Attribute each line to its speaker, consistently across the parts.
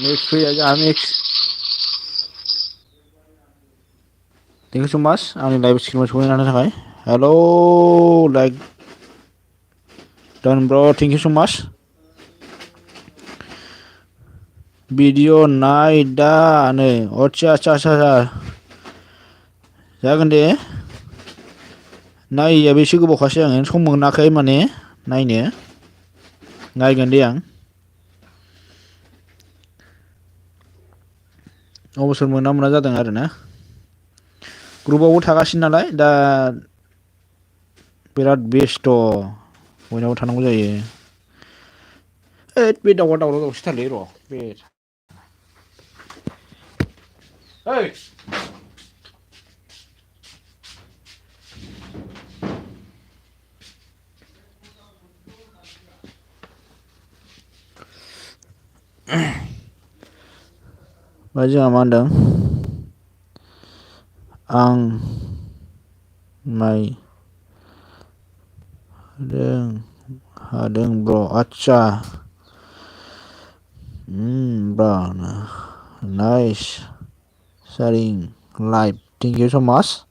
Speaker 1: Mix fैया mix. Thank you so much. आंनि live स्ट्रिमाव सौहैनो थाखाय. Hello, like done bro. Thank you so much. Video नाय दा नै आच्छा जागोन दे नायैया बेसे गोबावखासै आङो सम मोनाखै माने नायनो नायगोन दे आं अबसर मोना जादों आरोना ग्रुपआवबो थागासिनो नालाय दा बिराद बेस्थ' बयनावबो थानांगौ जायो ओइद बे दाउआ दावराव दावसिथारलै र' बे ओइ ओमफ्राय जोंहा मा होनदों आं माइ हादों ब्र आच्छा ब्र nice sharing live thank you so much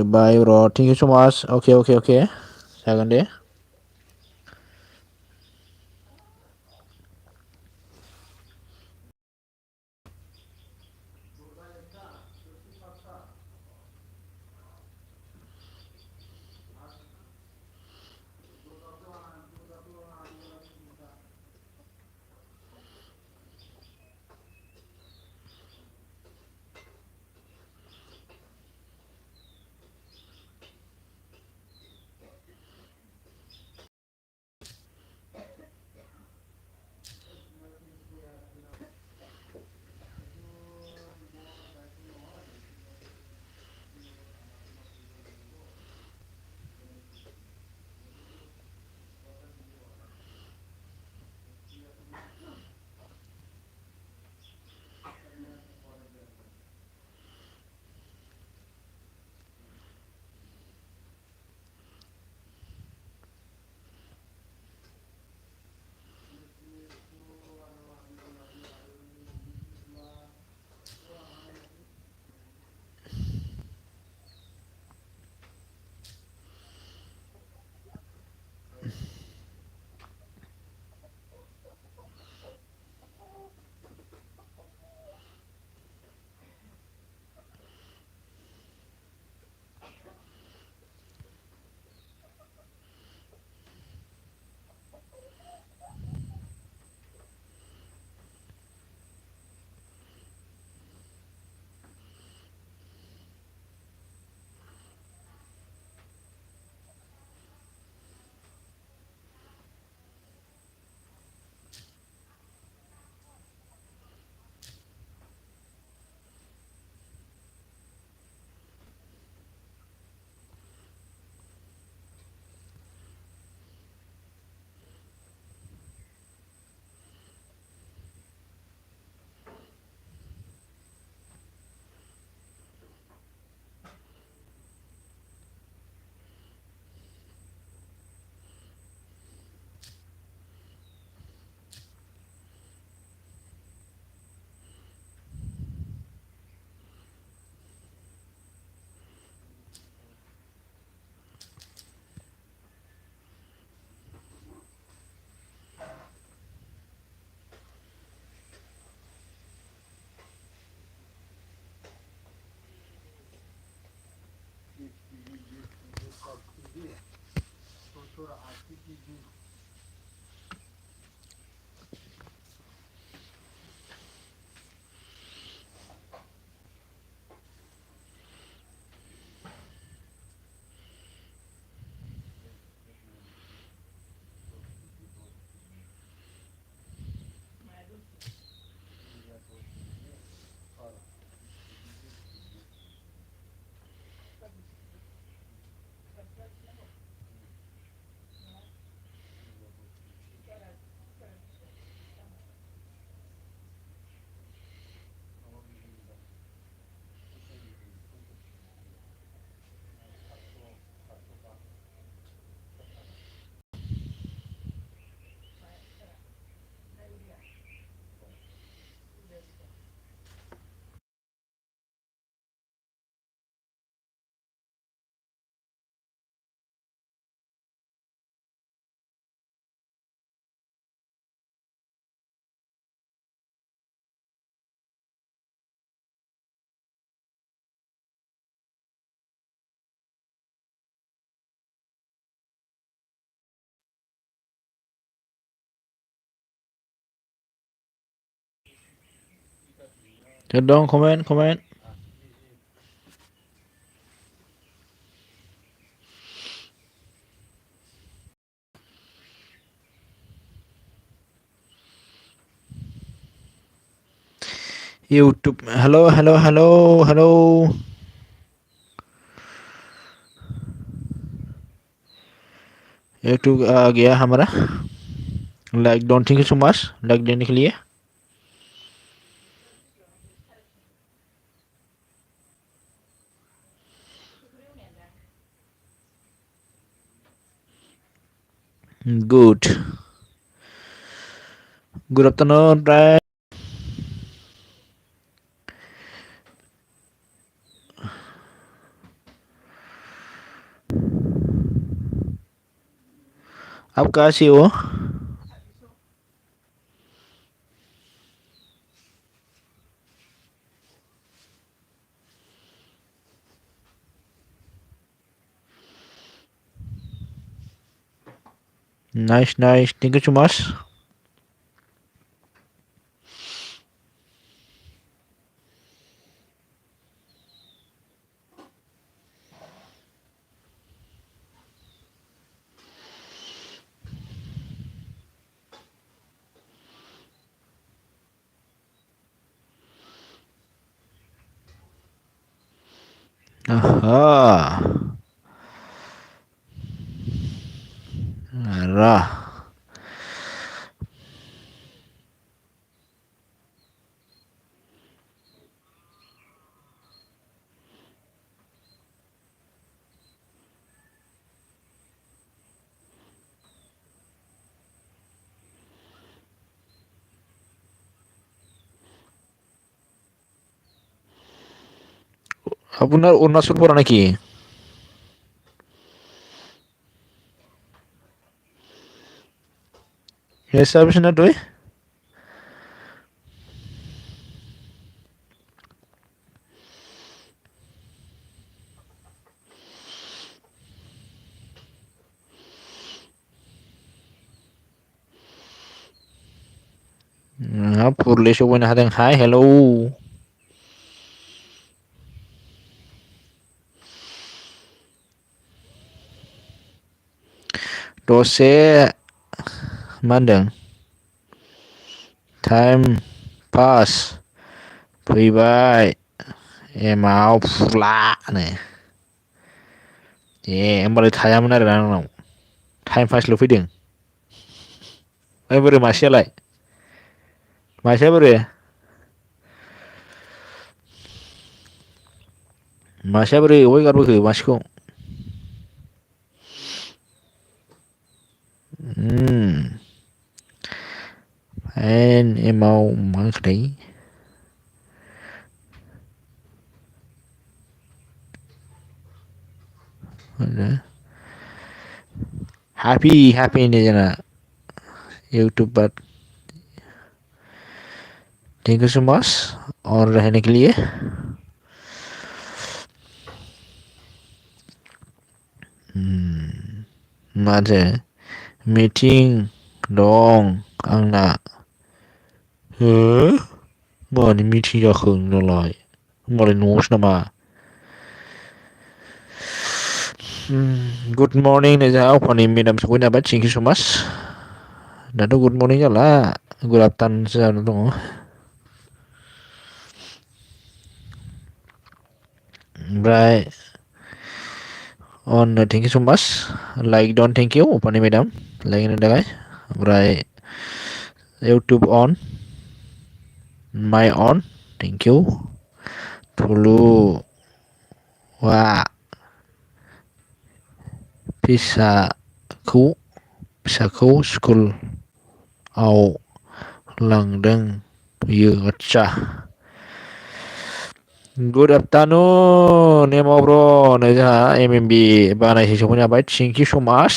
Speaker 1: bye bro thank you so much okay जागोन दे Soot dong, comment. YouTube, hello. YouTube आ गया हमारा. Like, don't think so much. Like देने के लिए. Good. Good afternoon, Brian. आप कहाँ से हो? Nice. Thank you so much. Aha. Arah. আপনার অরুণাচল পড়া নাকি? Yes, সার্ভিস না তুই? Purli semuanya hadang hai, hello. Dose mandang. Time pass. Fैबाय. एमाव फुला नो. होमबालाय थायामोन आरोना आंनाव. टाइम पासल' फैदों. ओमफ्राय बोरो मासेयालाय? मासेया बोरो? मासेया बोरै अबाव गारबोखो मासेखौ? एमाव मा होनखोथाय? हैप्पी होनो जोंना YouTube four. Thank you so much और रहने के लिए. माथो मिटिं दं आंना. हो? मानि मिटिं जाखो नोंनालाय? होमबालाय न'आवसो नामा? गुड मर्निं नै जोंहा अफानि मेदाम सफैनो हाबाय. Thank you so' much. दाथ' गुड मर्निं जाला, गुड आफ्टारनुनसो जाना दङ. ओमफ्राय thank you so' much. Like done thank you अफानि मेदाम लाइक होनो थाखाय. ओमफ्राय इउटुब अन माइ अन थेंक इउ. थुलु वा फिसाखौ स्कुलाव लांदों बियो. आदसा गुड आफ्टारनुन एमाव ब्र. नै जोंहा एमएमबि बानायसो सफैनो हाबाय. थेंक इउ स' माच.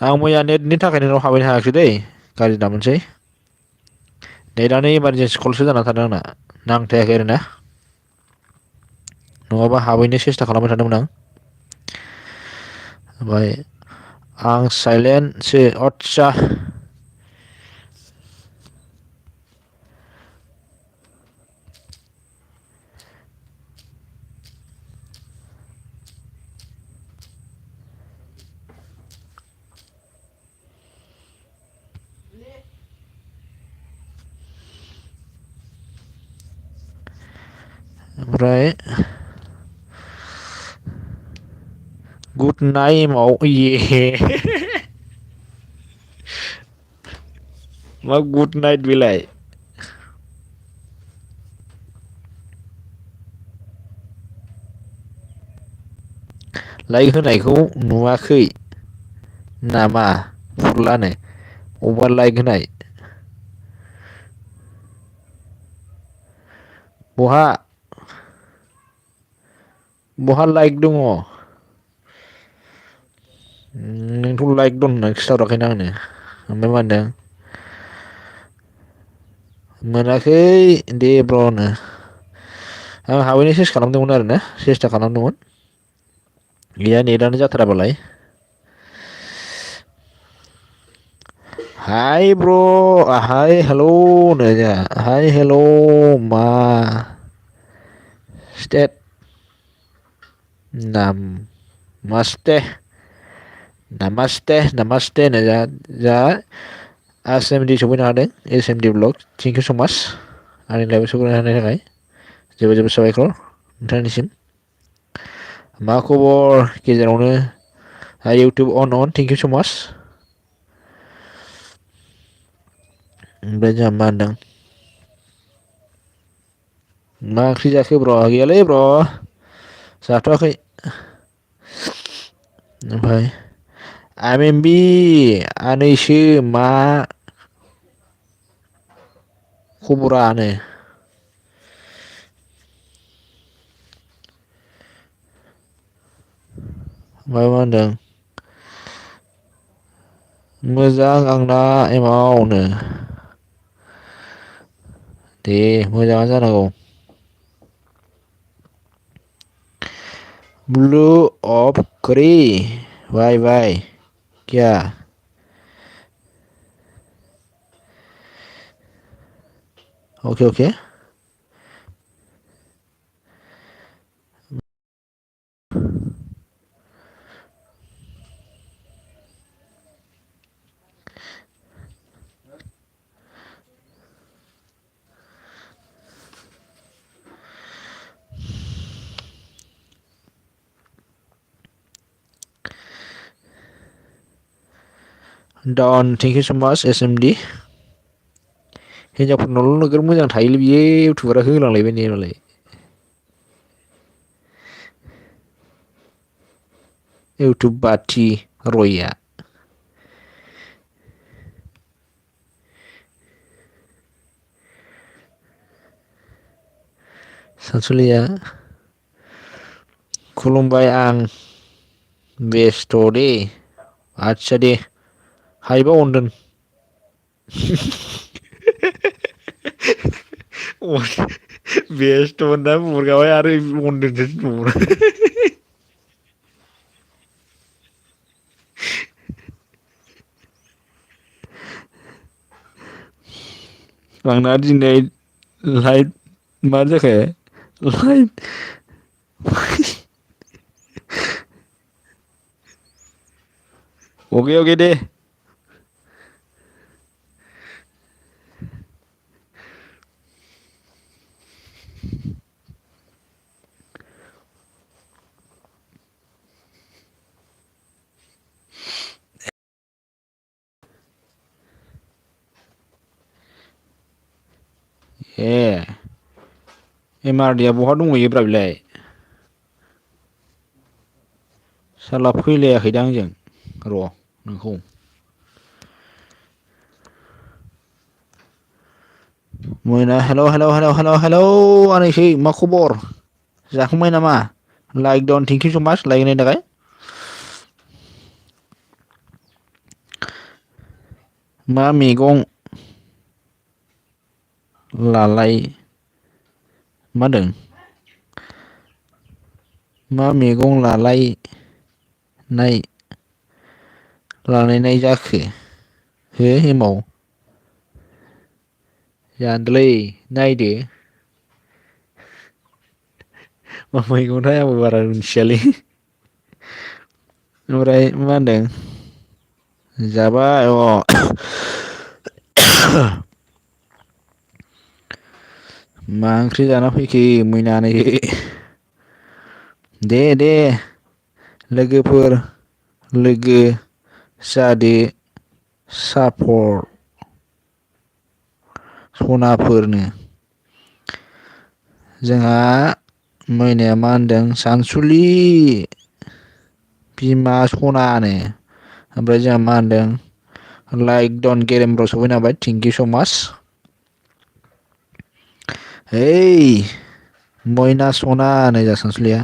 Speaker 1: आं मैया नेटनि थाखाय नोंनाव हाबैनो हायाखिसै दै. गाज्रि दामोनसै. नेटआनो इमारजेन्सि कलसो जाना थादों आंना. नांथायाखै आरोना. नङाबा हाबैनो सेस्था खालामबाय थादोंमोन आं. ओमफ्राय आं साइलेन्टसो. आदसा ओमफ्राय गुड नाइमाव ये मा गुड नाइट बेलाय लाइक होनायखौ नुवाखै नामा फुरलानो अबा लाइक होनाय बहा बहा लाइक दङ नोंथ' लाइक दं होनना खिथाहराखैना आंनो ओमफ्राय मा होनदों मोनाखै दे ब्र'नो आं हाबैनो सेस खालामदोंमोन आरो ना सेस्था खालामदोंमोन गैया नेटानो जाथाराबालाय हाय ब्र' हाय हेलौ नो जोंहा हाय हेलौ मा स्टेट नाम मास्ते नामास्ते नामास्ते होनो जोंहा आस एम डि सफैनो हादों S M D block thank you so' much आंनि लाइफआव सफैनो हानायनि थाखाय जोबोद जोबोद साबायखर नोंथांनिसिम मा खबर गेजेरावनो YouTube on thank you so' much ओमफ्राय जोंहा मा होनदों मा ओंख्रि जाखो ब्र' गैयालै ब्र' जाथ'वाखै ओमफ्राय आइ एम बि आनैसो मा खबरानो ओमफ्राय मा होनदों मोजां आंना एमावनो दे मोजाङानो जानांगौ ब्लू ऑफ करी बाय बाय क्या okay okay Don thank you so' माच एस एम डि हिनजावफोरनावल' नोगोर मोजां थायोलै बियो इउटुबारा होलांलायबाय ने मालाय इउटुब बाथि रयआ सानसुलिया खुलुमबाय आं बेस्थ' दे आदसा दे हायोबा अनदोन बेस्थ' होनना बुरगाबाय आरो अनदोनसो आंना दिनै लाइट मा जाखो लाइट अके अके दे ए एम आर डि आ बहा दंहैयोब्रा बेलाय साला फैलायाखैदां आंजों र' नोंखौ मोना hello hello hello hello hello आनैसै मा खबर जाखांबाय नामा लाइक दन thank you so' much like होनायनि थाखाय मा मैगं लालाय मा होनदों मा मैगं लालायनाय जाखो हो एमाव जानोलै नायदो मा मैगंथाय आंबो बारा मिथियालै ओमफ्राय मा होनदों जाबाय मा ओंख्रि जाना फैखो मैनानै दे लोगोफोर लोगो जादो सापर सनाफोरनो जोंहा मैनाया मा होनदों सानसुलि बिमा सनानो ओमफ्राय जोंहा मा होनदों लाइक डन गेरेमब सफैनो हाबाय थेंक इउ स माच ओइ मयना सना नै जा सानसुलिया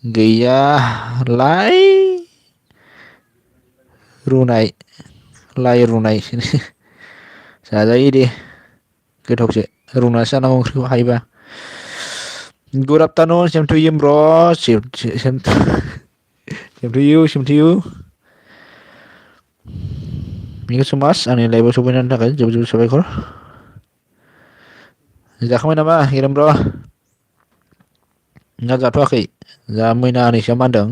Speaker 1: गैया लाइ रुनाय लाइ रुनायसो जाजायो दे गोथावसो रुनासो जानांगौ ओंख्रिखौ हायोबा good afternoon same to you bro same to you thank you so much आंनि लाइभआव सफैनायनि थाखाय जोबोद जोबोद साबायखर जाखांबाय नामा गेरेमब्र ना जाथ'वाखै जा मैनानैसो मा होनदों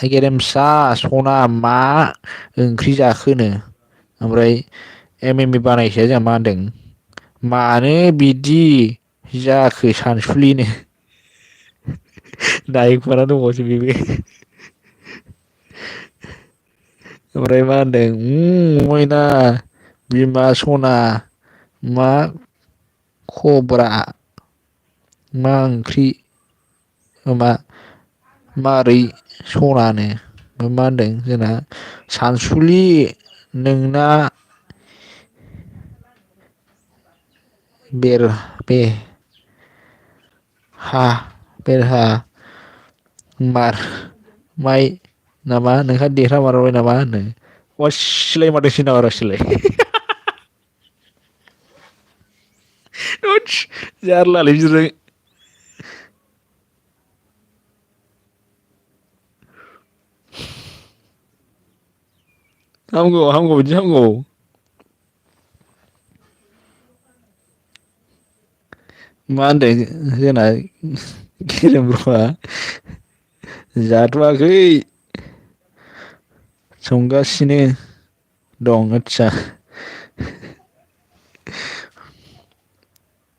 Speaker 1: गेरेमसा सना मा ओंख्रि जाखोनो ओमफ्राय एम ए बानायसाया जोंहा मा होनदों मानो बिदि जाखो सानसुलिनो नायखुमाना दंबावोसो बेबो ओमफ्राय मा होनदों मयना बिमा सना मा खबरा मा ओंख्रि मा मारै सनानो मा होनदों जोंना सानसुलि नोंना बेर बे हा बेरहा मार माइ नामा नोंहा देरहा मारबाय नामा होनो असिलाय माथो सोनाब सिलाय जारलालै बिसोरजों हामगौ बिदि हामगौ मा होनदों जोंना गेरेमब्रआ जाथ'वाखै संगासिनो दं आदसा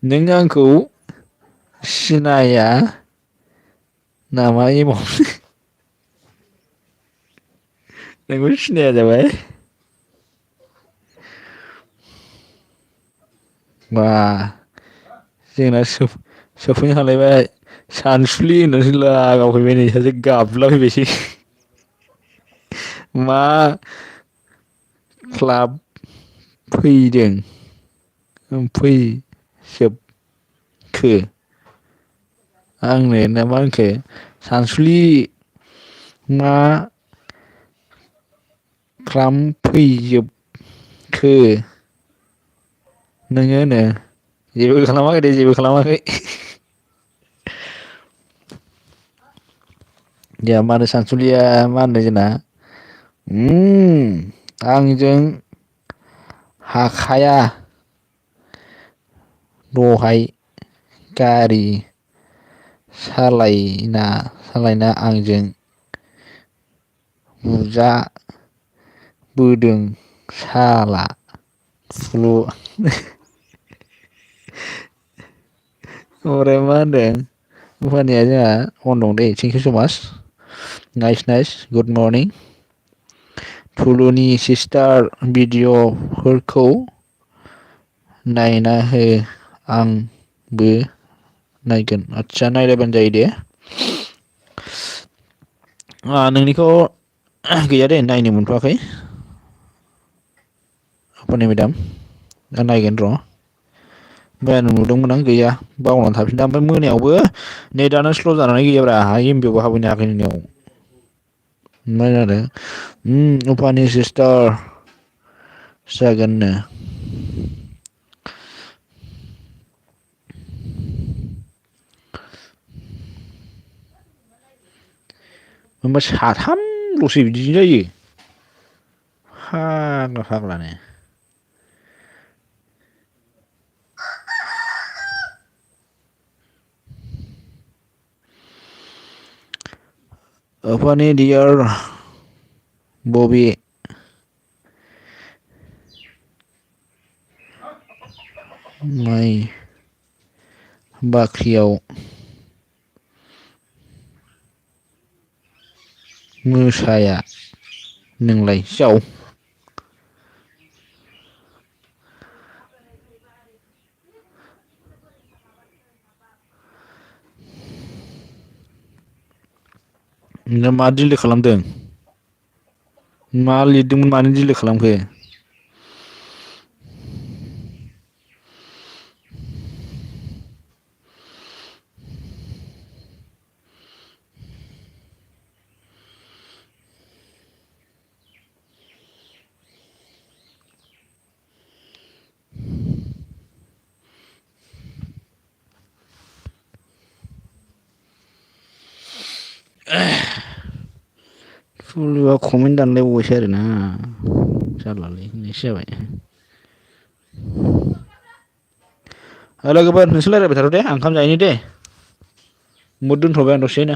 Speaker 1: नों आंखौ सिनाया नामा एमाव नोंखौ सिनाया जाबाय बा जोंना सफैनो हालायबाय सानसुलि होननानैसो लागावफैबाय नै सासे गाबलाबायबायसो मा क्लाब फैदों फैजोबखो आंनो ना मा होनखो सानसुलि मा खालामफैजोबखो नोङो नो जेबो खालामाखै दे जेबो खालामाखै जोंहा मा होनो सानसुलिया मा होनदों जोंना आंजों हाखाया दहाय गारि सालायना आंजों बुजा बोदों साला ओमफ्राय मा होनदों फानिया जोंहा अन दं दै थेंक इउ स माच नाइस गुड मरनिं थुलुनि सिस्टार भिडिअ'फोरखौ नायना हो आंबो नायगोन आदसा नायलायबानो जायो दे नोंनिखौ गैया दे नायनो मोनथ'वाखै अपने मेदाम नायगोन र' मैया नुदोंमोन आं गैया बावनानै थाफिनदों ओमफ्राय मोनायावबो नेटानो स्ल' जानानै गैयाब्रा एमबियावबो हाबहैनो हायाखै नोंनियाव मा जादों उफानि सिस्टार जागोननो होमबा साथामल'सो बिदि जायो फाग्लानो अपनी डियर बबे माइ बाख्रियाव मोसाया नोंलाय जाव? नोंना मा दिलेट खालामदों? मा लिरदोंमोन मानो दिलेट खालामखो? थुलुआ कमेन्ट दानलायबावबायसो आरोना जारलालै होननायसो जाबाय। लोगोफोर नोंसोर रायज्लायबाय थाथ' दे आं ओंखाम जाहैनि दे दोनथ'बाय आं दसेनो।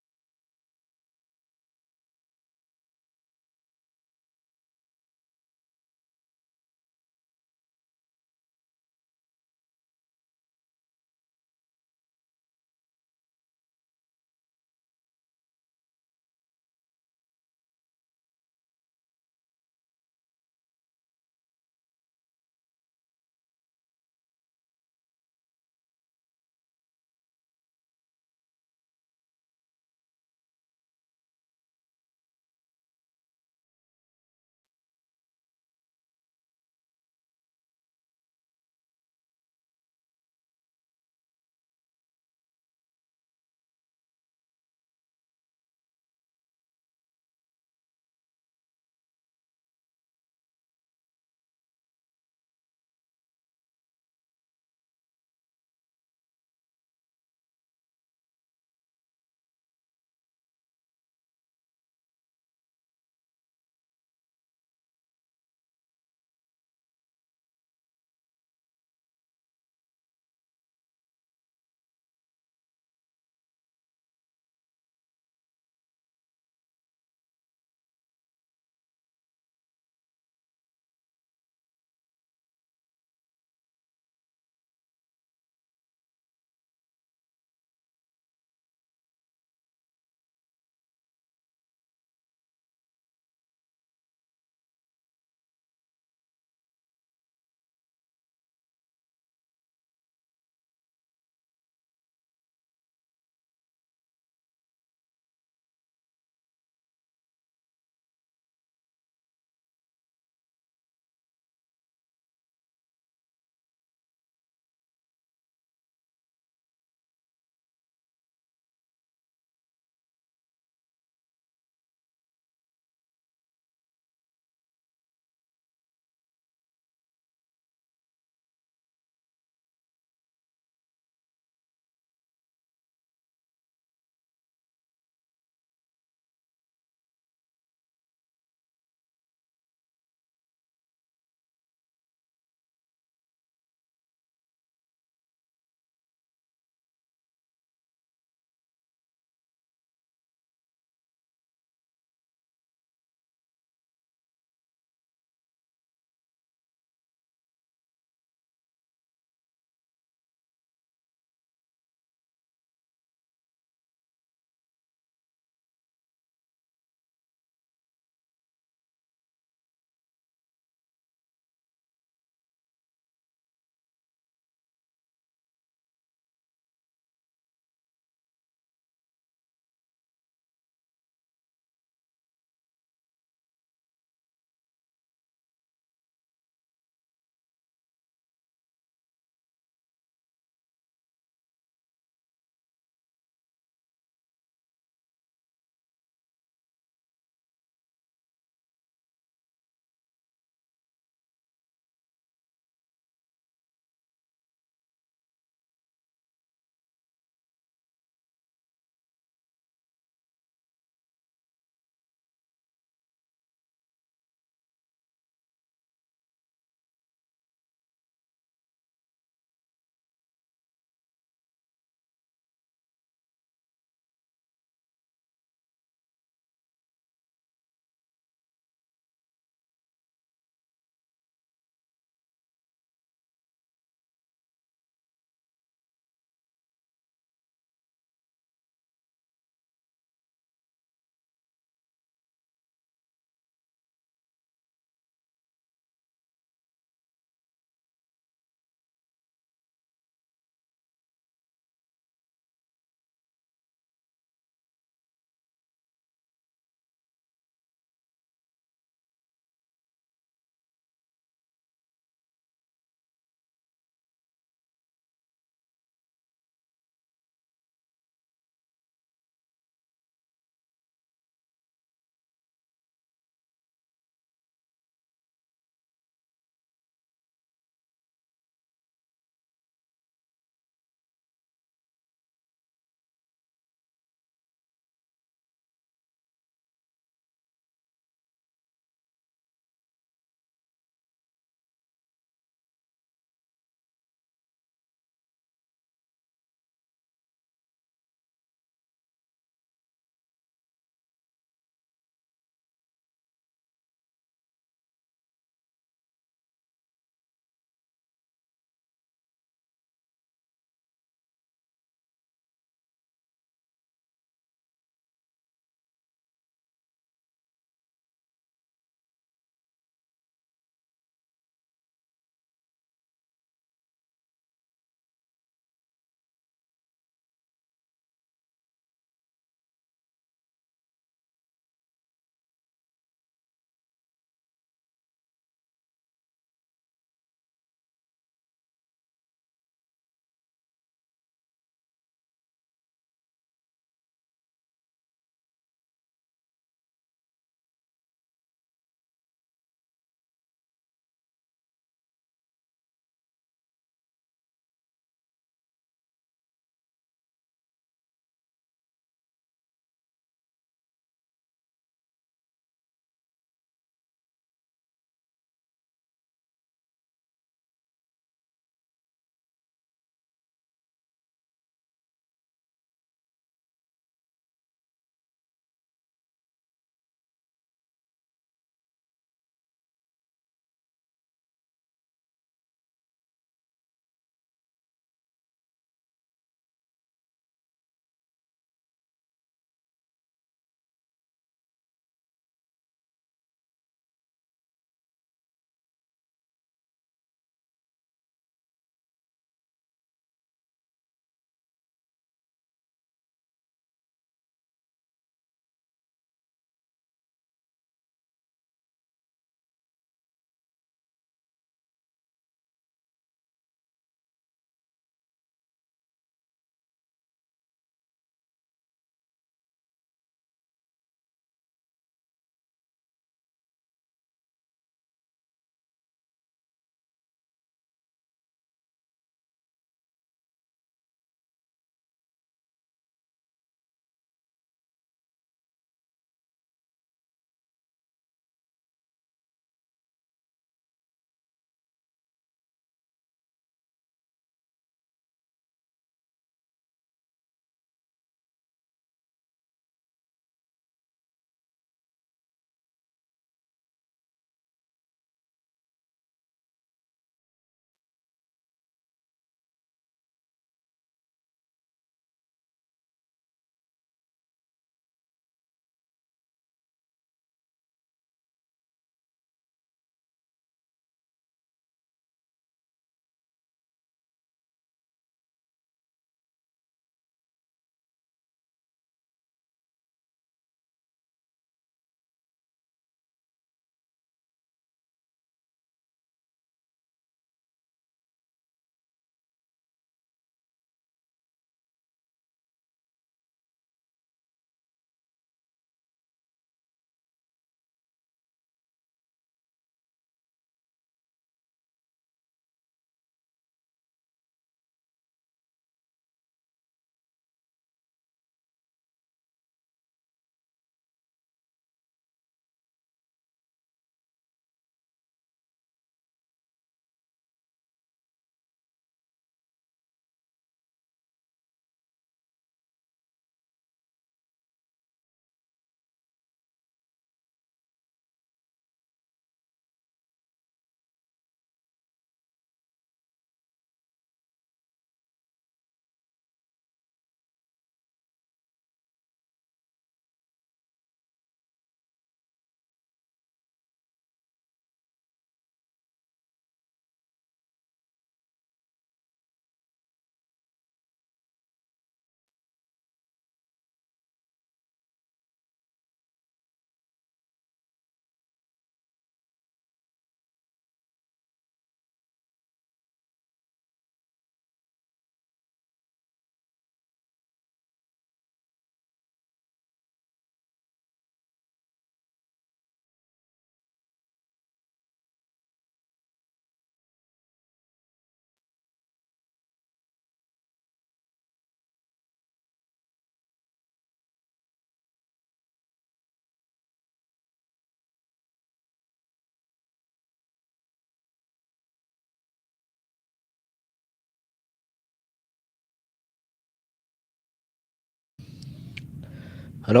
Speaker 1: हेलौ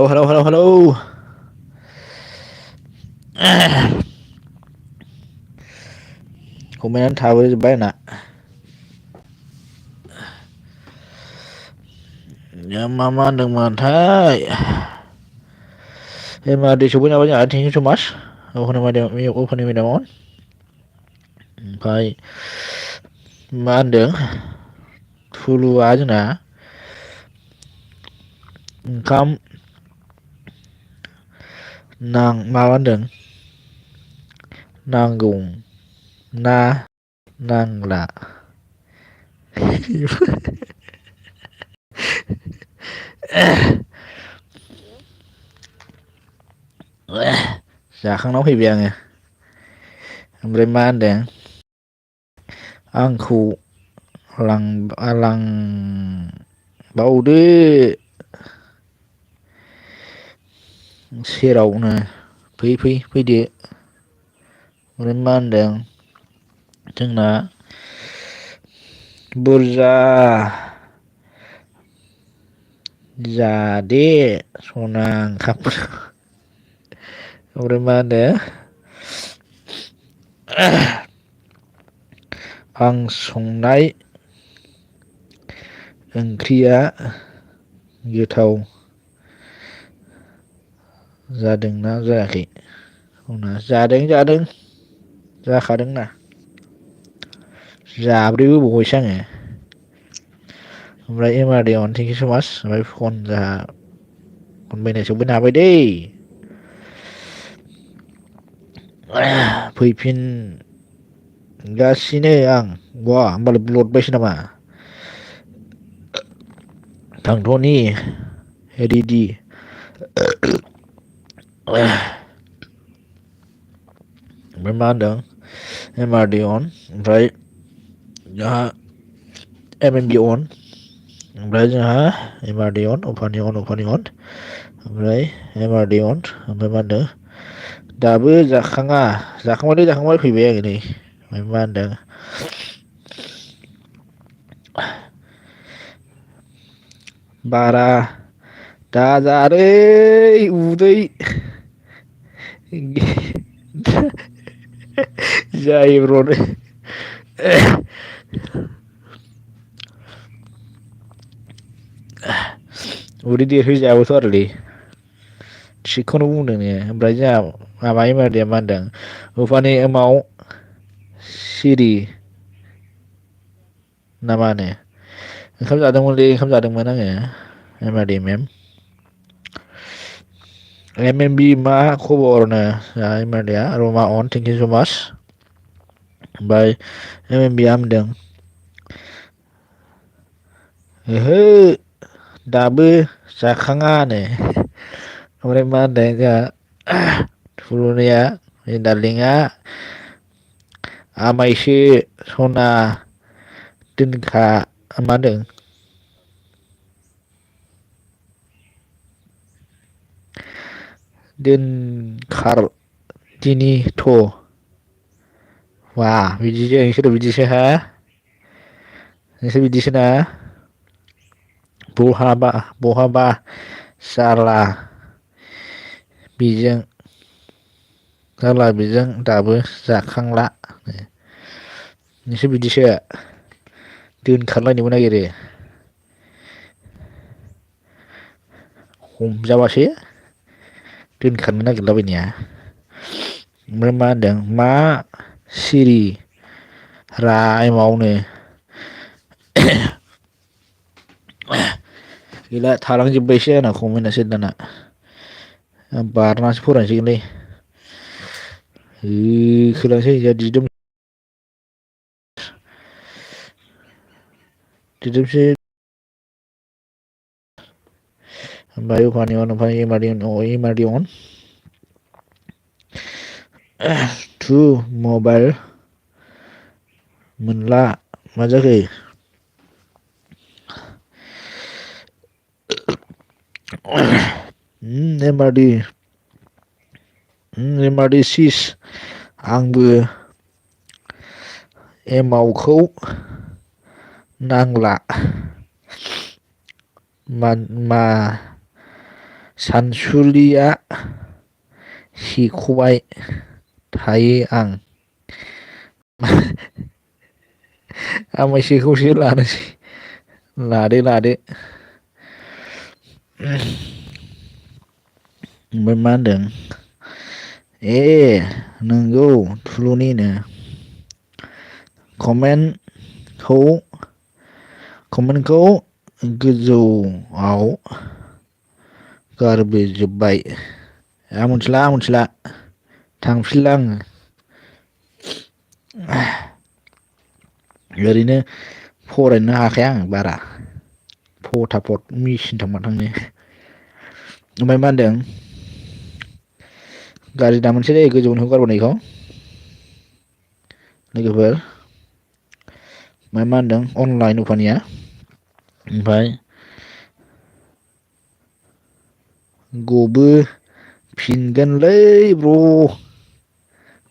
Speaker 1: कमेन्टआनो थाबोजोब्बाय आंना मा होनदोंमोनथाय दै सफैनो हाबाय जोंहा थेंक इउ स माच अपेनिं मेदामन ओमफ्राय मा होनदों थुलुआ जोंना ओंखाम माबा होनदों नांगौ ना नांला जाखांना फैबाय आङो ओमफ्राय मा होनदों आंखौ लांबावदो सेरावनो फैदो ओमफ्राय मा होनदों जोंना बुरजा जादे सना ओंखामफोरखौ ओमफ्राय मा होनो आं संनाय ओंख्रिया गोथाव जादोंना जायाखै जादों जाखादोंना जाब्रैबो होबावबायसो आङो ओमफ्राय थेंक इउ स माच ओमफ्राय फन जोंहा फन सफैनो हाबाय दै फैफिनगासिनो आं होमबालाय लुटबायसो नामा थांथ'नि रेडि ओमफ्राय मा होनदों MRD अन ओमफ्राय जोंहा MMB अन ओमफ्राय जोंहा MRD अन अपानि अन ओमफ्राय MRD अन ओमफ्राय मा होनदों दाबो जाखांबाय फैबाय आङो नै ओमफ्राय मा होनदों बारा दाजालै उदै जायो ब्र उदै देरहोजायाबोथ' आरोलै थिगखौनो बुंदों नोङो ओमफ्राय जोंहा माबा MRD मा होनदों उफानि एमाव सिरि ना मा होनो ओंखाम जादोंमोन आङो MRD मेम MMB मा खबरनो MRD आ रमा अन थेंक इउ स माच ओमफ्राय MMB आ होनदों ओहो दाबो जाखाङानो ओमफ्राय मा होनदों जोंहा थुलुनुया दारलिंआ आमायसो सना दोनखा मा होनदों दोनखारदिनि थ' वा बिदिसो नोंसोर बिदिसो हा नोंसोर बिदिसोना बहाबा जाला बेजों दाबो जाखांला नोंसोर बिदिसो दोनखारलायनोबो नागिरो हमजाबासो दोनखारनो नागिरलाबायनाया ओमफ्राय मा होनदों मा सिरि एमावनो गैला थालांजोबबायसो आंना कमेन्टआसो दाना बारनासो फरायनोसैगोनलै होखोलांसै जा दिदोमसो ओमफ्राय MRD अन थु मबाइल मोनला मा जाखो MRD सिस आंबो एमावखौ नांला सानसुलिया सिख'बाय थायो आं आमाय सेखौसो लानोसै लादो ओमफ्राय मा होनदों नोंगौ थुलुनिनो कमेन्टखौ गोजौआव गारबोजोबबाय आं मोनथिला थांफिनला आङो ओरैनो फरायनो हाखाया आं बारा फटाफट मेचिन थांबा थांनो ओमफ्राय मा होनदों गाज्रि दामोनसै दै गोजौनिखौ गारबोनायखौ लोगोफोर ओमफ्राय मा होनदों अनलाइन उफानिया ओमफ्राय गबो फिनगोनलै ब्र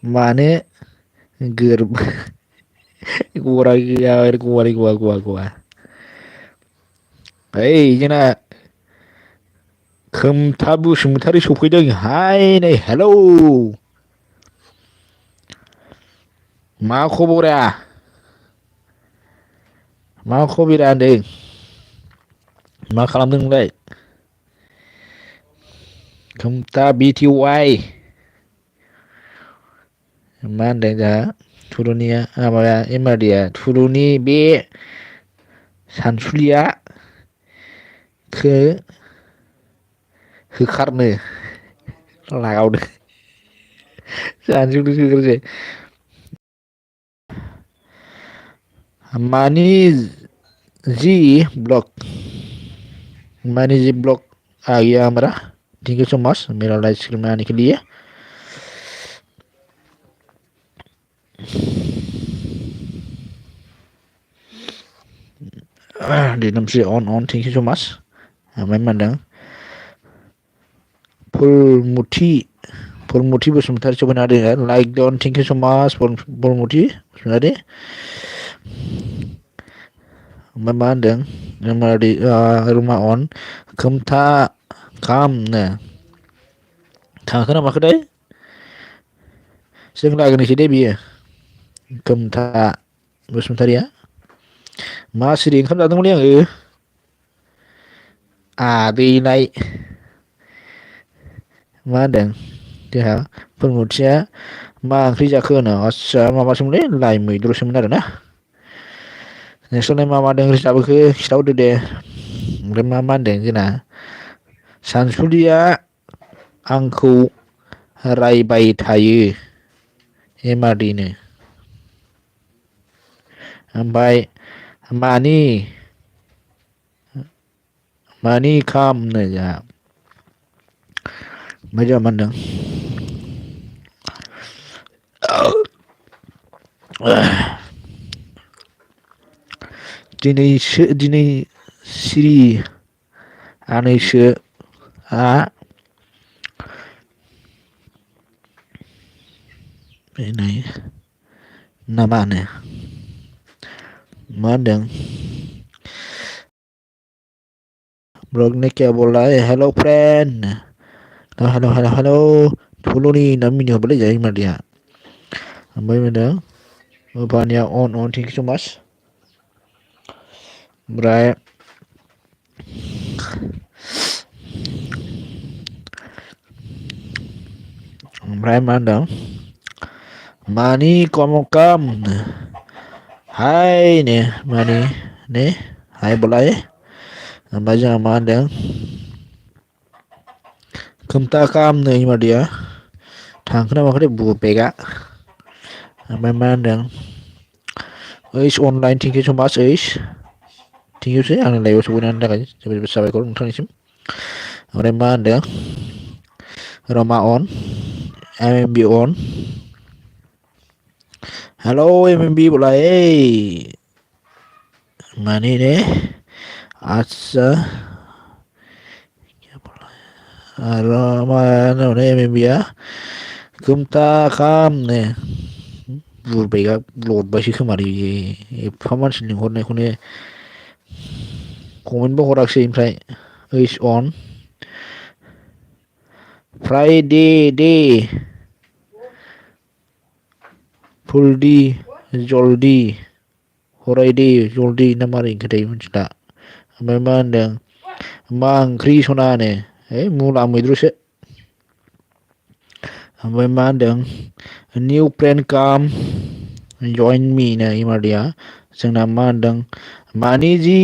Speaker 1: मानो गरा गैया गवा ओइ जोंना खोमथा बसुमतारी सफैदों हाय नै हेलौ मा खबरा मा खबरा होनदों मा खालामदों नोंलाय खोमथा बिटिवाइ मा होनदों जोंहा थुलुनिया माबाया एमारदिया थुलुनि बे सानसुलिया होखारनो लागावदों सानसुलिखौ मानि जी ब्लॉक आ गया हमारा थैंक यू सो मच मेरा लाइव स्ट्रीम में आने के लिए दिनमसि अन थैंक यू सो मच ओमफ्राय मा होनदों फुलमुथि बसुमतारी सफैना होदों like done thank you so much Phulmuthi Basumatary ओमफ्राय मा होनदों रुमा अन खोमथा खामनो थाङाखै ना माखोथाय जों लागोनिसो दे बियो खोमथा बसुमतारिया मा सिरि ओंखाम जादोंमोनलै आङो आदैलाय मा होनदों जोंहा फोरमुथिया मा ओंख्रि जाखो होनो आस्सा माबासोमोनलै लाइ मैद्रुसोमोन आरोना नोंस्रालाय मा ओंख्रि जाबोखो खिथाहरदो दे ओमफ्राय मा होनदों जोंना सानसुलिया आंखौ रायबाय थायो एमादैनो ओमफ्राय मानि खामनो जोंहा ओमफ्राय जोंहा मा होनदों दिनै सिरि आनैसोआ फैनाय ना मा होनो मा होनदों ब्लॉग ने क्या बोला है हेलो फ्रेंड हेलो थुलुनि ना मिनि हरबायलै जायो मादैया ओमफ्राय मा होनदों पानिया अन थेंक इउ सो माच ओमफ्राय मा होनदों मानि कम हाय ने मानि ने हाय बोलाय ओमफ्राय जोंहा मा होनदों खोमथा खामनो इमादैया थांखो ना माखोथाय बुपेगा ओमफ्राय मा होनदों ओइस अनलाइन थेंक इउ सो माच थेंक इउ सै आंनि लाइभआव सफैनायनि थाखाय जोबोद जोबोद साबायखर नोंथांनिसिम ओमफ्राय मा होनदों रमा अन एमएमबि अन हेलो एमएमबि बोलाय माने ने आच्छा आरो मा होनो एमएमबिया खोमथा खामनो बुरबायगा लदबायसो खोमालै एफा मानसि लिंहरनायखौनो कमेन्टबो हराखिसै ओमफ्राय ओइस अन फ्राइडे दे फुलदि जलदि हरायदे जलदि ना मारै ओंखारथाय मिथिला ओमफ्राय मा होनदों मा ओंख्रि सना होनो है मुला मैद्रुसो ओमफ्राय मा होनदों निउ फ्रेन्ड काम जइन मि नो इमारदिया जोंना मा होनदों मानि जि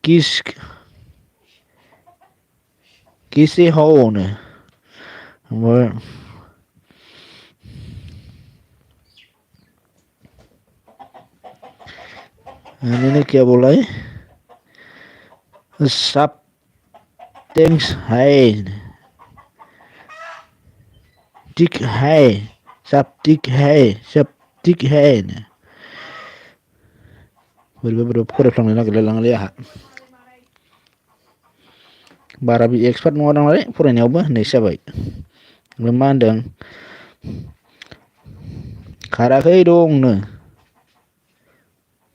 Speaker 1: किस किसे हो नो ओमफ्राय मैंने क्या बोला है सब थैंक्स है ठीक है सब ठीक है बोरैबा बोरैबा फरायफ्लांनो नागिरलाय लाङोलै आंहा बारा बे एक्सपार्ट नङा नालाय फरायनायावबो होननायसो जाबाय ओमफ्राय मा होनदों खाराखै दंनो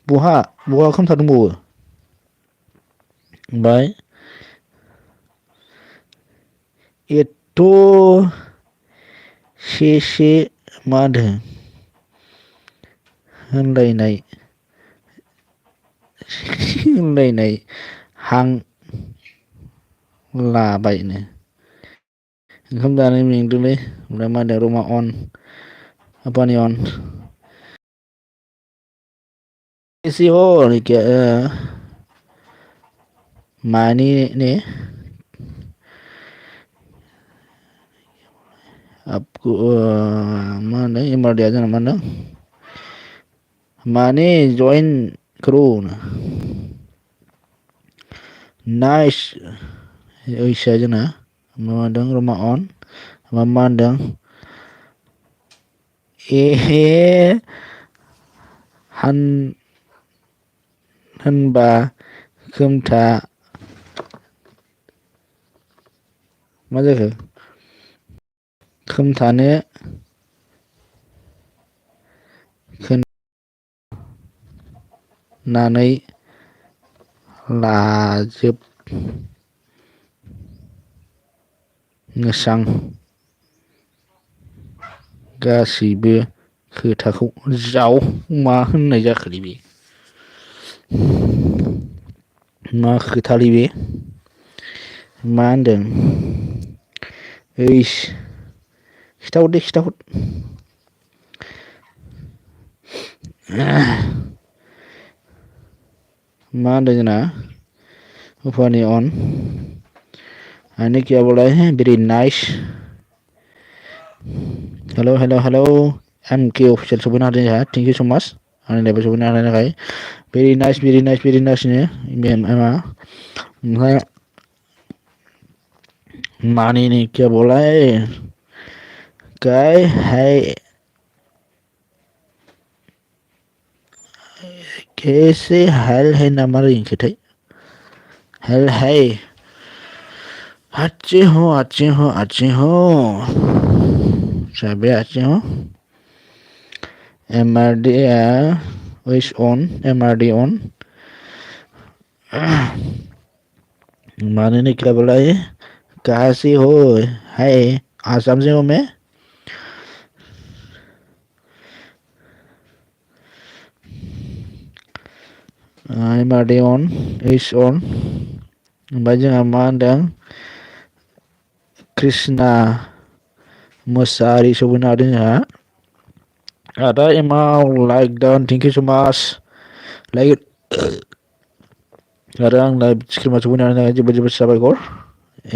Speaker 1: बहा बहा खोन्था दंबावो ओमफ्राय एथ' से मा होनदों होनलायनाय हां लाबायनो ओंखाम जानो मेंदोंलै ओमफ्राय मा होनदों रमा अन पानि अन कैसी हो क्या मानी ने आपको मा होनो इमारदिया जोंना मा होनदों माने जइन करो नाइस ओइसा जोंना मा होनदों रमा अन मा होनदों ए हान होनबा खोमथा मा जाखो खोमथानो खोनानै लाजोब नोसां गासैबो खोथाखौ जाव मा होननाय जाखोलै बे मा खोथालै बे मा होनदों ओइस खिथाहर दे खिथाहर मा होनदों जोंना उफानि अन आने क्या बोला है वेरी नाइस हेल' एम के अफिसियेल सफैनो हादों जोंहा थेंक इउ स' माच आंनि लाइफआव सफैनो हानायनि थाखाय भेरि नाइसनो एमा ओमफ्राय मानी ने क्या बोला है काय है कैसे हेल है ना मारै ओंखारथाय हेल है अच्छे हो साबे अच्छे हो MRD is on MRD on माने ने क्या बोला है कहाँ से हो है आसाम से हो मैं MRD on is on ओमफ्राय जोंहा मा होनदों कृष्णा मोसाहारि सफैनो हादों जोंहा आदा एमाव like down thank you so' much like आरो आं लाइभ स्क्रिमाव सफैनो हानायनि थाखाय जोबोद जोबोद साबायखर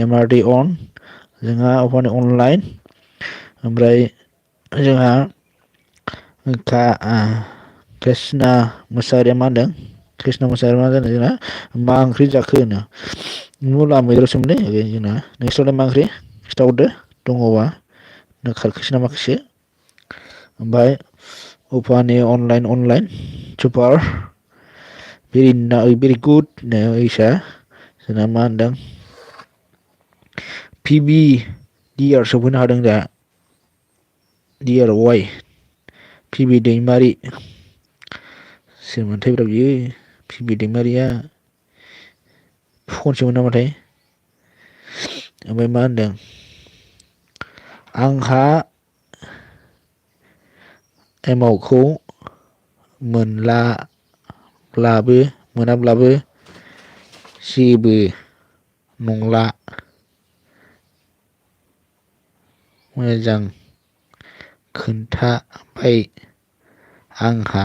Speaker 1: MRD अन जोंहा अफानि अनलाइन ओमफ्राय जोंहा कृष्णा मोसाहारिया मा होनदों कृष्णा मोसाहारिया मा जादों जोंना मा ओंख्रि जाखो होनो मुला मैद्रुसोमोनलै जोंना नोंस्रालाय मा ओंख्रि खिथाहरदो दङबा खारखोसै ना माखोसो ओमफ्राय उफानि अनलाइन सुपार भेरि गुड नो ओइसा जोंना मा होनदों पिबि डिआर सफैनो हादों दा डिआर वाइ पिबि दैमारि सोरमोनथायब्रा बियो पिबि दैमारिया फनसोमोन नामाथाय ओमफ्राय मा होनदों आंहा एमावखौ मोनाब्लाबो जेबो नंला मोजां खोन्थाबाय आंहा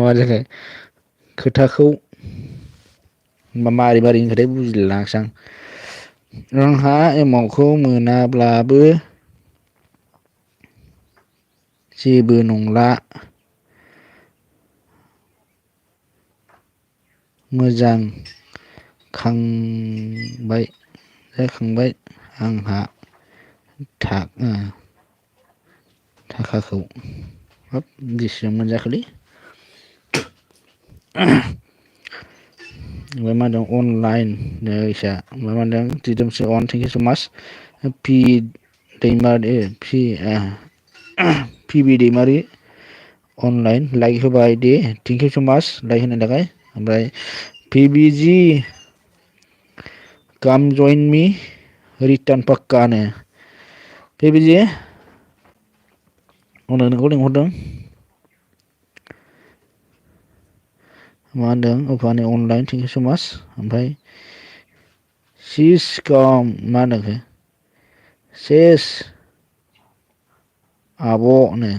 Speaker 1: मा जाखो खोथाखौ मारै होनखोथाय बुजिलायलाङासै आं आंहा एमावखौ मोनाब्लाबो जेबो नंला मोजां जाखांबाय आंहा थाखाखौ हाब बेसेबां मोनजाखोलै ओमफ्राय मा होनदों अनलाइन ओमफ्राय मा होनदों दिदोमस्रि अन थेंक इउ स' माच पि बि दैमारि अनलाइन लाइक होबाय दे thank you so' much like होनायनि थाखाय ओमफ्राय पि बि जि काम जइन मी रिटार्न पाक्कानो पि बि जि नोंखौ लिंहरदों मा होनदों अफानि online thank you so' much ओमफ्राय सिस काम मा होनदों सेस आब'नो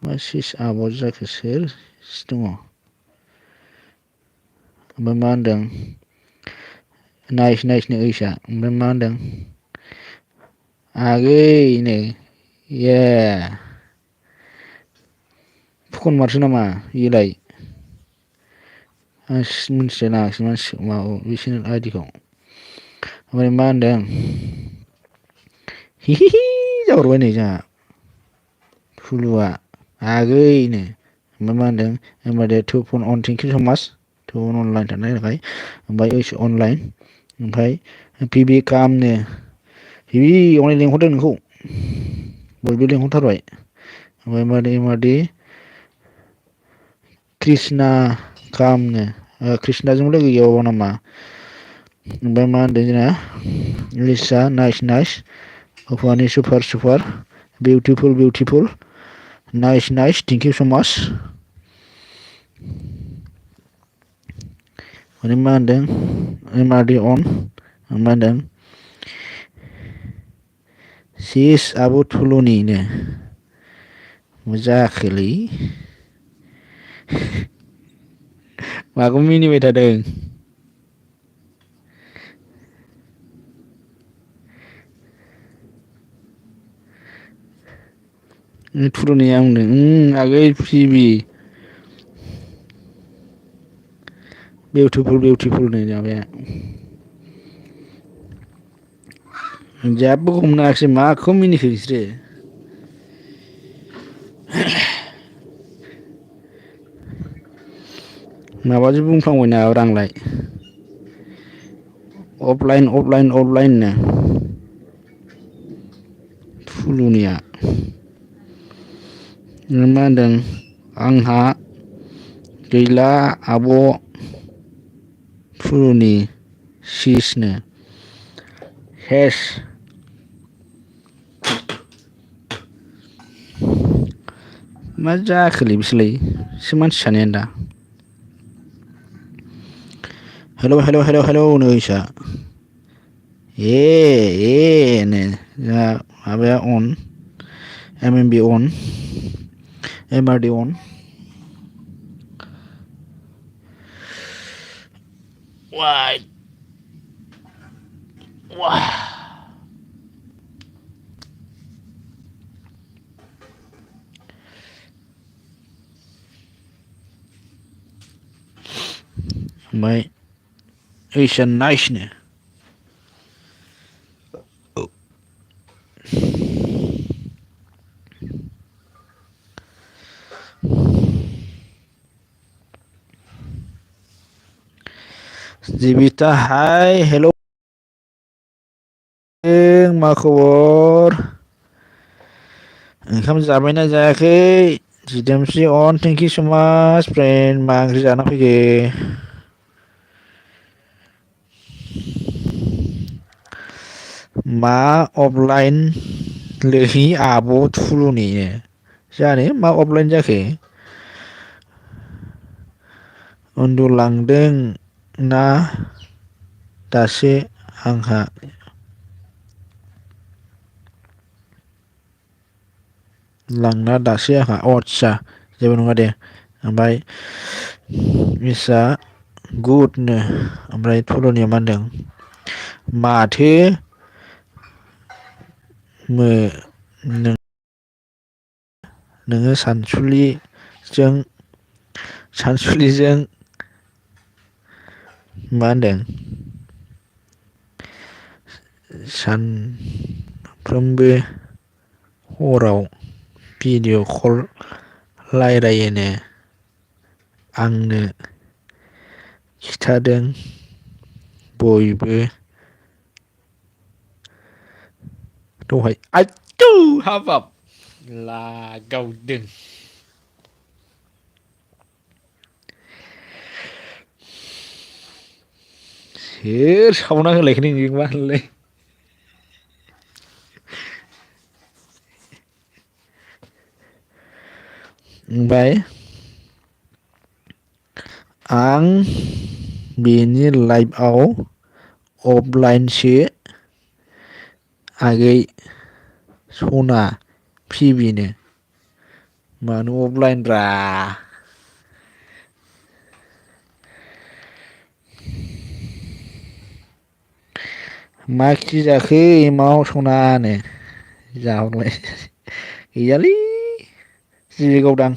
Speaker 1: मा सिस आब' जाखो सोर दङ ओमफ्राय मा होनदों नायसनो ओइसा ओमफ्राय मा होनदों आगैनो ए फुखन मारसो नामा इलाय आं मिथिलायलाङासै मानसि माबा बिसोरनि आइदिखौ ओमफ्राय मा होनदों हि जाहरबाय नै जोंहा फुलुआ आगैनो ओमफ्राय मा होनदों होमबा दे टु फन अन thank you so' much two phone online थानायनि थाखाय ओमफ्राय ओइस अनलाइन ओमफ्राय पि बि कामनो हिबि अनलाइन लिंहरदों नोंखौ बयबो लिंहरथारबाय ओमफ्राय मादै कृष्णा कामनो कृष्णाजों लोगो गैयाबाव नामा ओमफ्राय मा होनदों जोंना लिसा नाइस अफानि super beautiful nice thank you so' much ओमफ्राय मा होनदों एमआरडि अन मा होनदों सिस आब' थुलुनिनो मा जाखोलै माखौ मिनिबाय थादों थुलुनिया बुंदों आगै पिबि बिउटिफुल नै माबाया जेबो हमनो हायाखिसै माखौ मिनिखो बिसोरो माबासो बुंफ्लांबाय नाब्रा आंलाय अफलाइननो थुलुनिया मा होनदों आंहा गैला आब' थुलुनि सिसनो हेस मा जाखोलै बिसोरलाय एसे मानसि सानैयानो दा हेलौ नै इसा नो जोंहा माबाया अन एमएमबि अन एमआरडि अन वाइ ओमफ्राय ओइसा नाइसनो जिबिता हाय हेलौ मा खबर ओंखाम जाबायना जायाखै दिदोमस्रि अन थेंक इउ स' माच फ्रेन्ड मा ओंख्रि जाना फैखो मा अफलाइन लोहि आब' थुलुनि जानो मा अफलाइन जाखो उन्दुलांदों ना दासो आंहा लांना दासो आंहा आदसा जेबो नङा दे ओमफ्राय मिसा गुदनो ओमफ्राय थुलुनिया मा होनदों माथो नोङो सानसुलिजों मा होनदों सानफ्रोमबो हराव भिडिअ कल रायलायोनो आंनो खिथादों बयबो दहाय आयौ हाबाब लागावदों सोर सावना होलायखो नोंजोंबा होनलाय ओमफ्राय आं बेनि लाइफआव अफलाइनसो आगै सना फिबिनो मानो अफलाइन ब्रा मा खि जाखो एमाव सनानो जाहरलाय गैयालै जिबि गावदां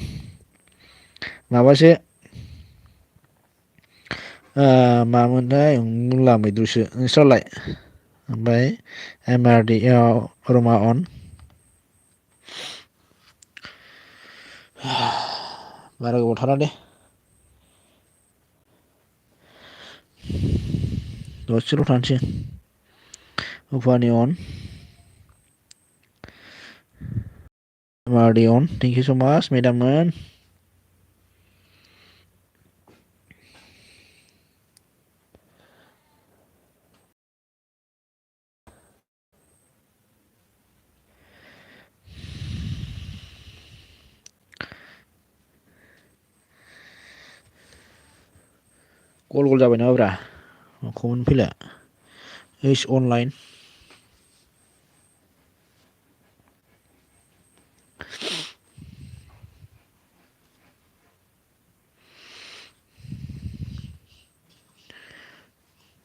Speaker 1: माबासो मामोनथाय मुला मैद्रुसो नोंस्रालाय ओमफ्राय एमआरडि रमा अन बारा गोबाव थाला दे दसेल' थानोसै उफानि अन एमआरडि अन थेंक इउ स' माच मेदाम मोन गल गल जाबाय नामाब्रा खमन फैला ओइस अनलाइन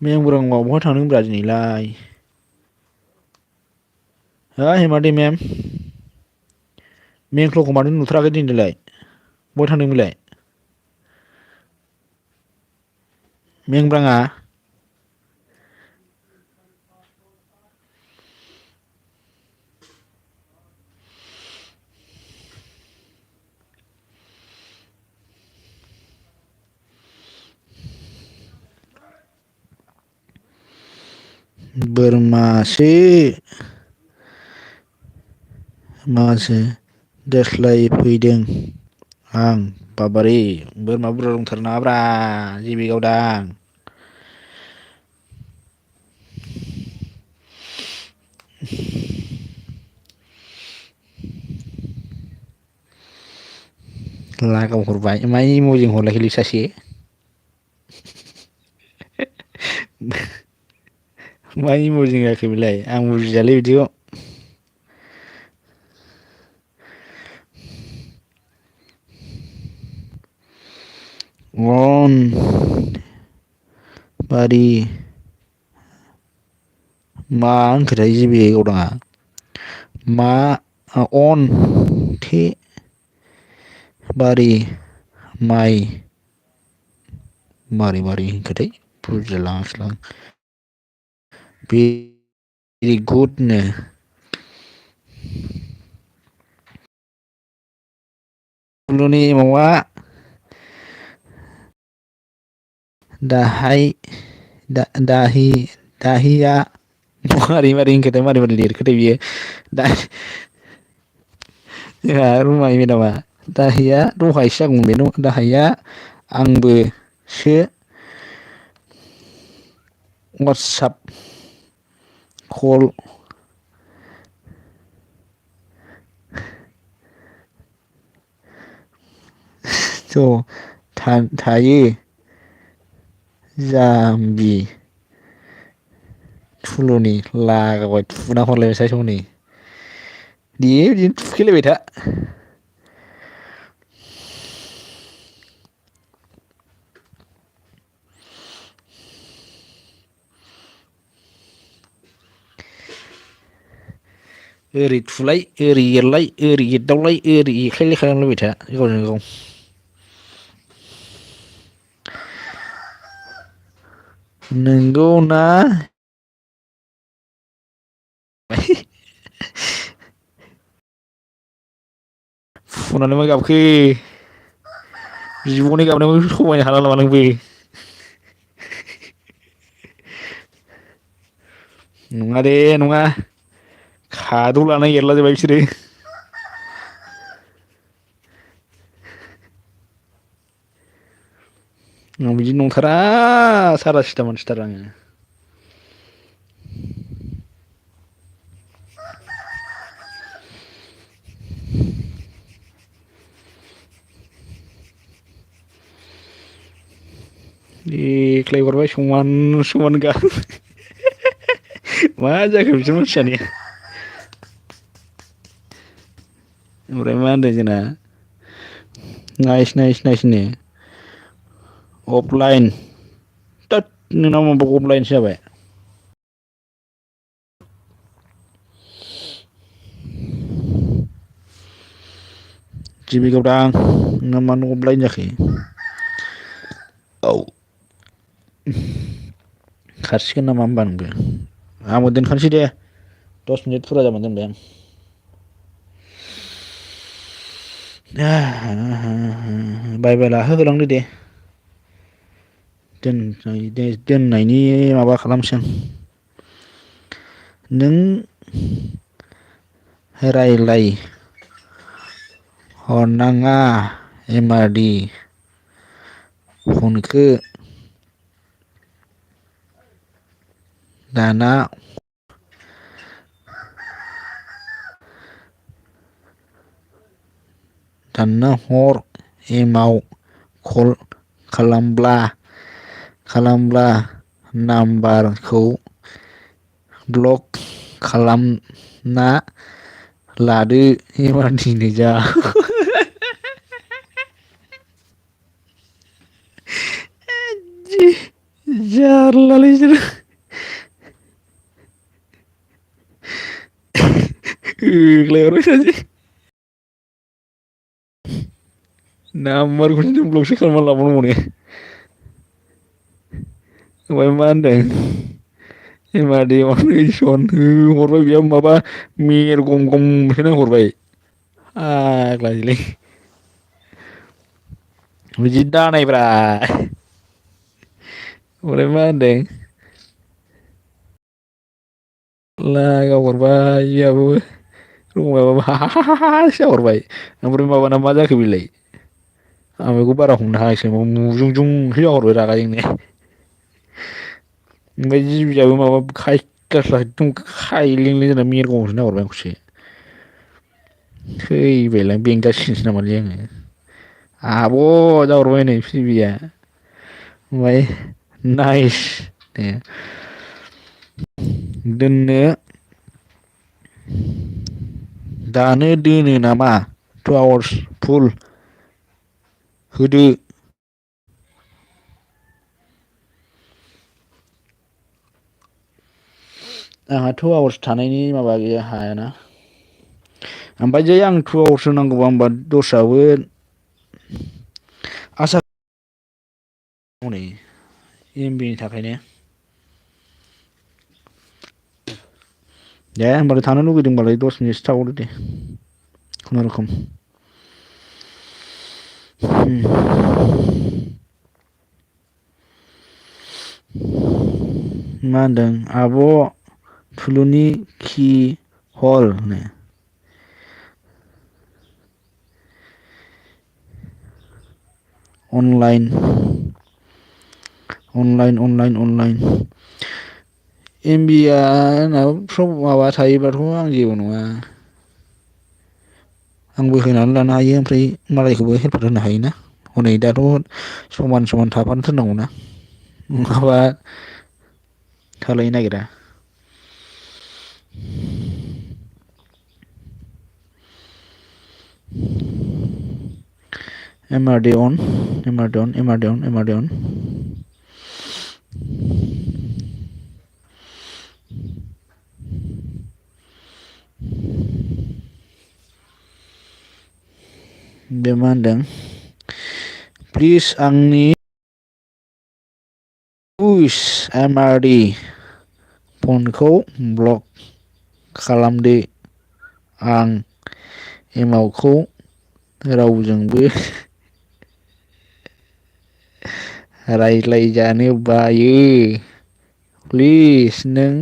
Speaker 1: मेंग्रांआव बहा थांदोंब्रा दिनैलाय हो हेमादै मेम मेंख्ल'खौ माथो नुथाराखै दिनैलाय बहा थांदों बेलाय मेंब्राङा बोरमासो मासो दोस्लायफैदों आं बाबारे बोरमा बुरजा दंथारो नामाब्रा जिबि गावदां लागाव हरबाय मा इम'जों हरलायखोलै सासे मा इम'जों होआखै बेलाय आं बुजियालै बिदिखौ अन बारि मा होनखोथाय जिबि गावदाङा मा अन थे बारि माइ मारै होनखोथाय बुजिलाय लाङासैलां भेरि गुडनो फुलुनि एमावआ दाहिया मारै होनखोथाय मारै लिरखोथाय बियो दा जोंहा रुमाय मेदामा दाहिया दहायसो जागौमोन बे दाहाया आंबोसो वाटसाप खल थ' थायो जाम्बि थुलुनि लागावबाय थुना हरलायबाय हनै दे बिदिनो थुफ्लेलायबाय था ओरै थुलाय ओरै एरलाय ओरै एदावलाय ओरै एख्लायलाय खालामलायबाय था गावजों गाव नोंगौ ना फुनालाय मा गाबखो बिब'नि गाबनायखौ सहायनो हाला नामा नोंबो नङा दे नङा खादौ लाना एरला जोब्बाय बिसोरो बिदि नंथारा सादा सिदा मानसिथार आङो देख्लाय हरबाय समान समान गाब मा जाखो बिसोर मानसि सानैया ओमफ्राय मा होनदों जोंना नायस नो अफलाइन थोद नोंनाव माबा अफलाइनसो जाबाय टिभि गावदां नोंना मानो अफलाइन जाखो औ खारसिगोन नामा होमबा नोंबो आंबो दोनखानोसै दे 10 मिनिट फुरा जाबानो दोनबाय आं बाय बाय लाहो होलांदो दे दोननायनि माबा खालामसै आं नों रायलाय हरनाङा एमारडि फनखो दाना दानना हर एमाव कल खालामब्ला नाम्बारखौ ब्लक खालामना लादो एबारनि गोजा जारलालै बिसोरो होख्लायहरबाय सासे नाम्बारखौसो नों ब्लकसो खालामना लाबावनांगौ ओमफ्राय मा होनदों एमादि सन हरबाय बेयाव माबा मेरगम गम होना हरबाय फाग्लासोलै बिदि दानायब्रा ओमफ्राय मा होनदों लागाव हरबाय बेयाबो रमायाबो हा जाहरबाय ओमफ्राय माबाना मा जाखो बेलाय आं बेखौ बारा हमनो हायासै मुंजुं जुंसो जाहरबाय रागा जोंनो ओमफ्राय जिबियाबो माबा खायख्लास्ला एकदम खायलेंलें जाना मिरगावसो नाहरबाय आंखौसो थैबायलां बेंजासिगोनसो नामालै आङो आब' जाहरबाय नै सिबिया ओमफ्राय नाइस दोननो दानो दोनो नामा 2 आवार्स फुल होदो आंहा 2 आवार्स थानायनि माबा गैया हायाना ओमफ्राय जै आं 2 आवार्स नांगौबा होमबा दस्राबो आसा हनै एमबिनि थाखायनो दे होमबालाय थानो लुगैदोंबालाय 10 मिनिटसो थाबावदो दे खुनुरुखुम मा होनदों आब' थुलुनि खि हल नो अनलाइन एमबिआ माबा थायोबाथ' आं जेबो नङा। आंबो होनानै लानो हायो ओमफ्राय मालायखौबो हेल्पार होनो हायोना। हनै दाथ' समान समान थाफानो थोननांगौना नङाबा थोलायनो नागिरा। एमआरडि अन एमआरडि अन एमआरडि अन एमआरडि अन बे मा होनदों प्लिज आंनि पुश एमआरडि फनखौ ब्लक खालामदो। आं एमावखौ रावजोंबो रायज्लायजानो बायो। प्लिज नों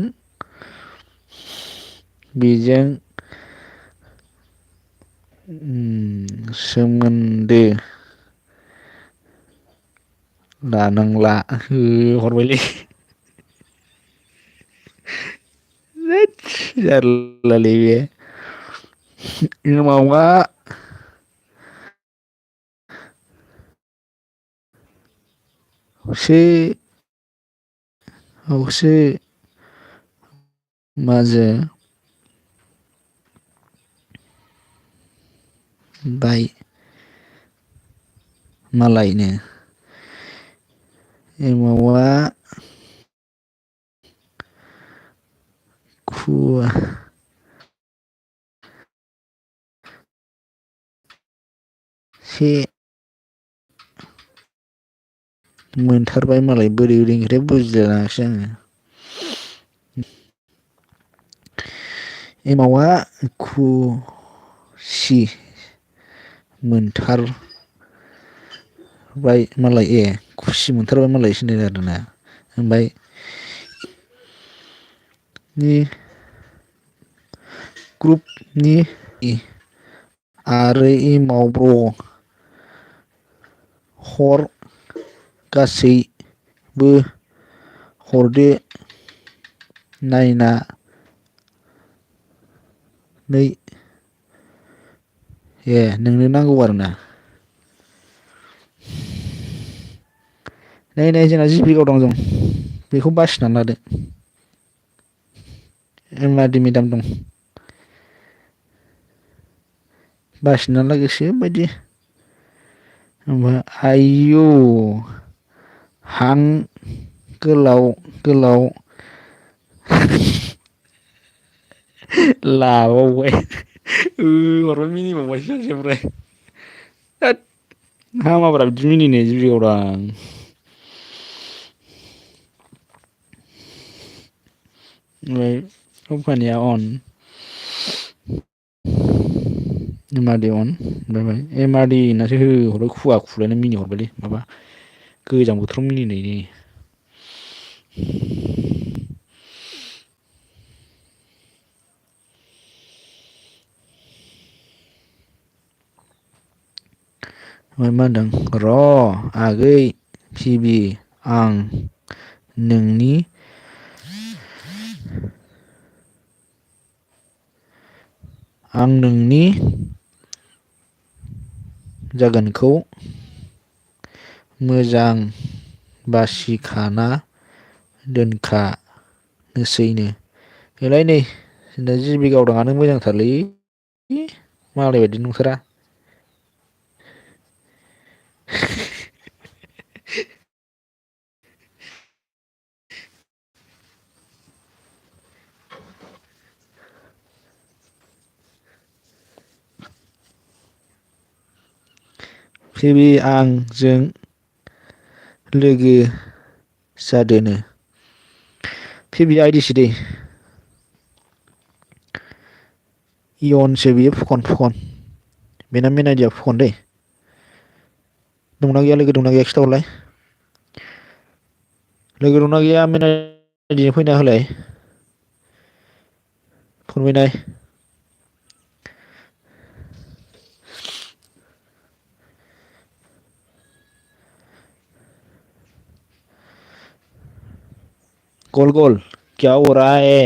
Speaker 1: बेजों सोमोन्दो लानांला हरबायलै जारलालै बे एमावा से खावसे माजे बाय मालायनो एमावा खुवा से मोनथारबाय मालाय बोरै बोरैनिखोथाय बुजिलाय लाङासै आङो। एमावा खुसि मोनथार बाय मालाय खुसि मोनथारबाय मालाय सो होनदों आरोना ओमफ्राय नि ग्रुपनि आरो एमावब्र' हर गासैबो हरदो नायना नै नोंनो नांगौ आरोना नै जोंना जिपि गाव दं जों बेखौ बासिनानै लादो। एमादि मेदाम दं बासिना ला गोसो बायदि ओमफ्राय आयौ हां गोलाव गोलाव लाबावबाय हरबाय मिनिबावबायसो सासेया ओमफ्राय होद हामाब्रा बिदि मिनिनो जिबि गावदां ओमफ्राय कम्पानिया अन एमारडि अन एमारडि होननासो होहरबाय खुवा खुलायनाय मिनिहरबायलै माबा गोजां बोथोराव मिनिनायनि ओमफ्राय मा होनदों र' आगै फिबि आं नोंनि आं नोंनि जागोनखौ मोजां बासिखाना दोनखानोसैनो बेलाय नै जोंना जिबि गावदांआनो मोजांथारलै मालाय बायदि नंथारा फिबि आंजों लोगो जादोनो फिबि आइदिसो दै इयनसो बियो फुकन बेना मेन आइदिया फुकन दै दंना गैया लोगो दंना गैया खिथाहरलाय लोगो दंना गैया मेन आइदिजों फैना होलाय फुरमायनाय गल गल क्या हो रहा है?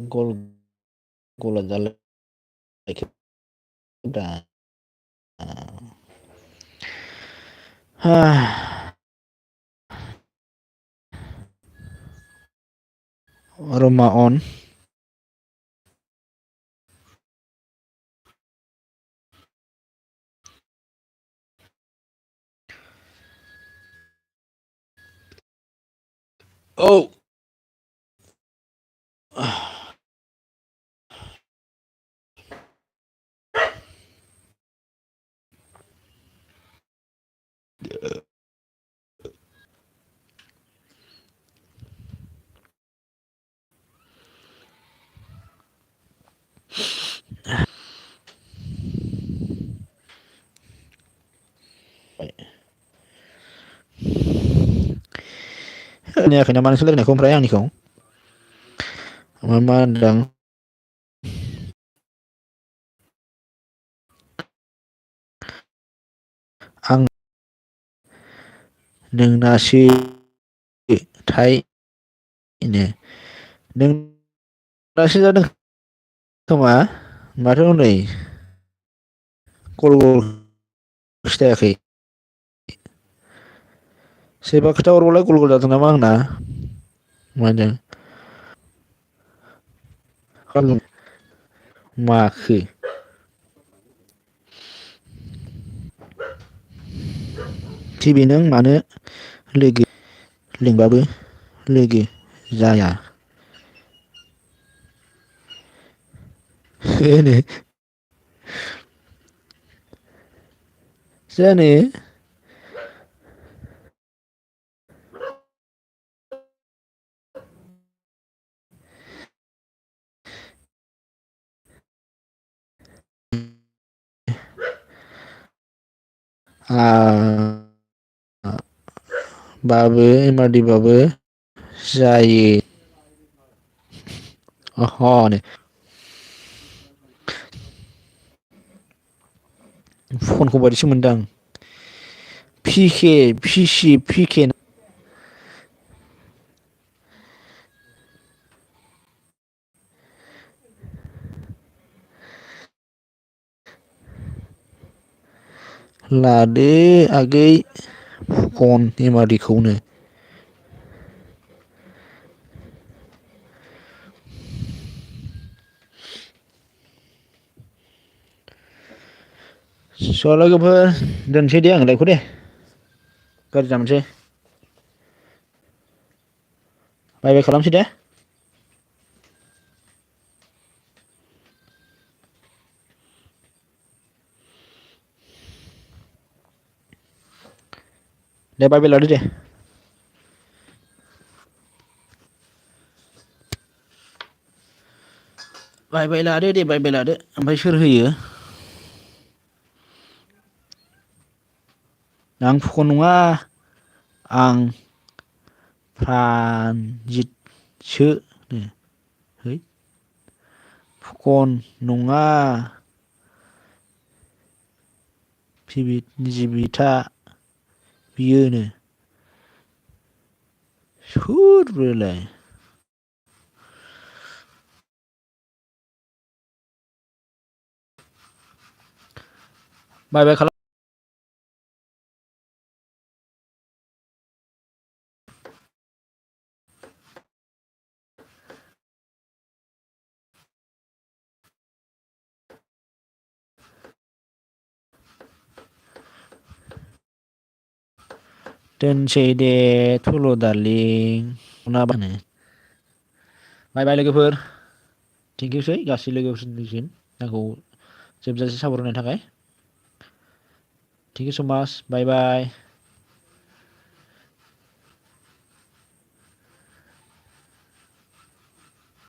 Speaker 1: गल गला जालायखोब्रा Roma on. Oh. खोनायाखै नामा नोंसोर रायलायनायखौ ओमफ्राय आंनिखौ मा होनदों आं नोंनासो थायनो नोंनासो जादों खोमा माथो हनै गल गल खिथायाखै सोरबा खोथा हरबालाय गल गल जादों नामा आंना मा होनदों माखो टिभि नों मानो लोगो लिंबाबो लोगो जाया होनो जानो बाबो एमारडिबाबो जायो अहनो फनखौ बायदिसो मोनदां फिके लादो आगै फुकन एमादिखौनो स' लोगोफोर दोनसै दे आं लायखौ दे गाज्रि दामोनसै बाय बाय खालामसै दे दे बाय बाय लादो दे बाय बाय लादो दे बाय बाय लादो ओमफ्राय सोर होयो आं फुकन नङा आं प्रानजितसो है फुकन नङा जिबिथा बियोनो सोर बेलाय बाय बाय खालाम दोनसै दे थुल' दारलिं ना मा होनो बाय बाय लोगोफोर थेंकिउसै गासै लोगोफोरनिसिम आंखौ जोबजासे सापर्ट होनायनि थाखाय थेंकिउ स' माच बाय बाय